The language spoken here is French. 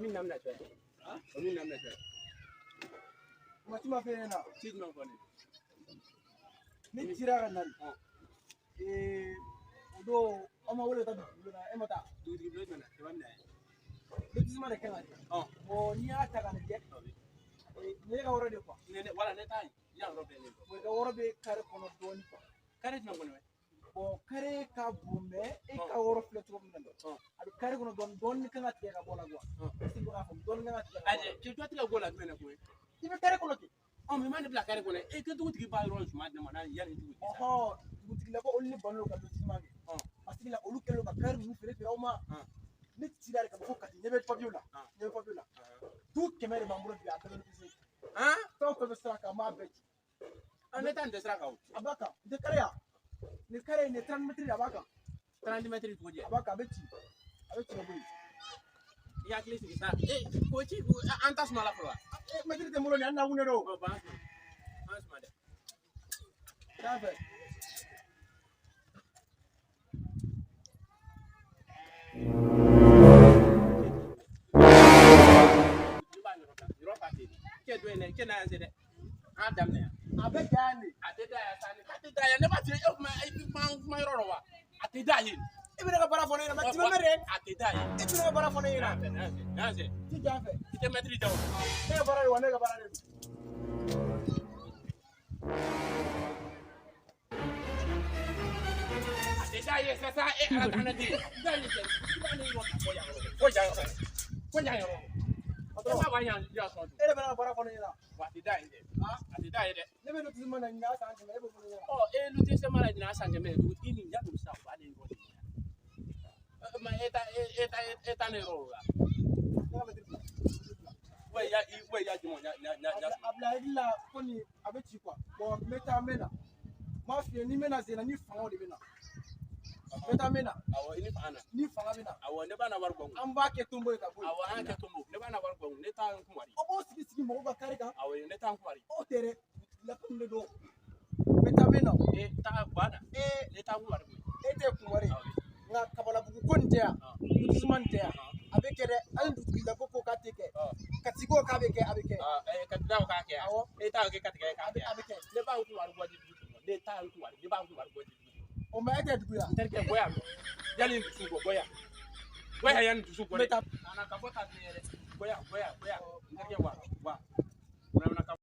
min namna to ha o min namna to mati ma fe na sid man ko ni tira ga nari odo ama wala ta na emata du di blood mana to wanda beti ma de kana o ni ata ga ne ne ga woro de ko ne wala ne tay ya robe ne mo ga woro be kare kono doni kare man ko ne o kare ka bume e ka woro fleto ko nan do adu kare kono don kan ati ga bola go si go afam don kan ati aje ke to ati go la mena ko ti be kare kono ti me mande bla kare kono e ke to tigi ba ron suma de mana yan tu butigi la ko olni bonlo ka do sima ge asigi la olu kelo ka kare mu fere fere o ma ni ti dare ka ko kati ne be fabiola tu kemere mamuro bi akalo ti se to ko be saka ma be ane tan de sraka abaka de kare ya ni kare ni 30 metri abaka 30 metri ko je abaka beti no bui ya kile sigi sa ko ci antas mala ko metri de molo ni anna wune do ba ma de dafe ke do ne ke na yanzu de adam ne abe gani ateda ya sani ateda ya ne ba ti ma ro wa ateda yin ibi na bara fona ina ma ti mere ateda yin ibi na bara fona ina nanze ti jafe ti metri daw ne bara yo ne ga bara ne ateda ye sasa ala kana di dani ke dani ro ko ya ro ma ba yan ya so ere bana bara fona ina wa ateda yin de ateda yin de ne be no ti mana nya sa anje me be fona ina lu ti se mala dina sanje me du ini ya du sa ba de ro ma eta ne ro we ya jumo ya abla illa koni abeti kwa bo meta mena ma fi ni mena zena ni fa de mena meta mena awo ini fa ana ni fa mena awo ne bana war gongo an ba ke tumbo ka boy awo an ke tumbo ne bana war gongo ne ta ku mari o bo sigi mo ba kare ka awo ne ta ku mari o tere la kunde do meta mena ta bana ne ta ku mari te ku mari nga kabala bugu konte ya mutismante ya abekere an dutila koko kateke katiko ka beke abeke katida ka ke awo ta ke katike ka abeke ne ba ku mari godi ne ta ku mari ne ba ku mari godi o ma ete duya terke boya yali ndusu go boya yan ndusu go meta ana ka bota ne boya terke wa na ka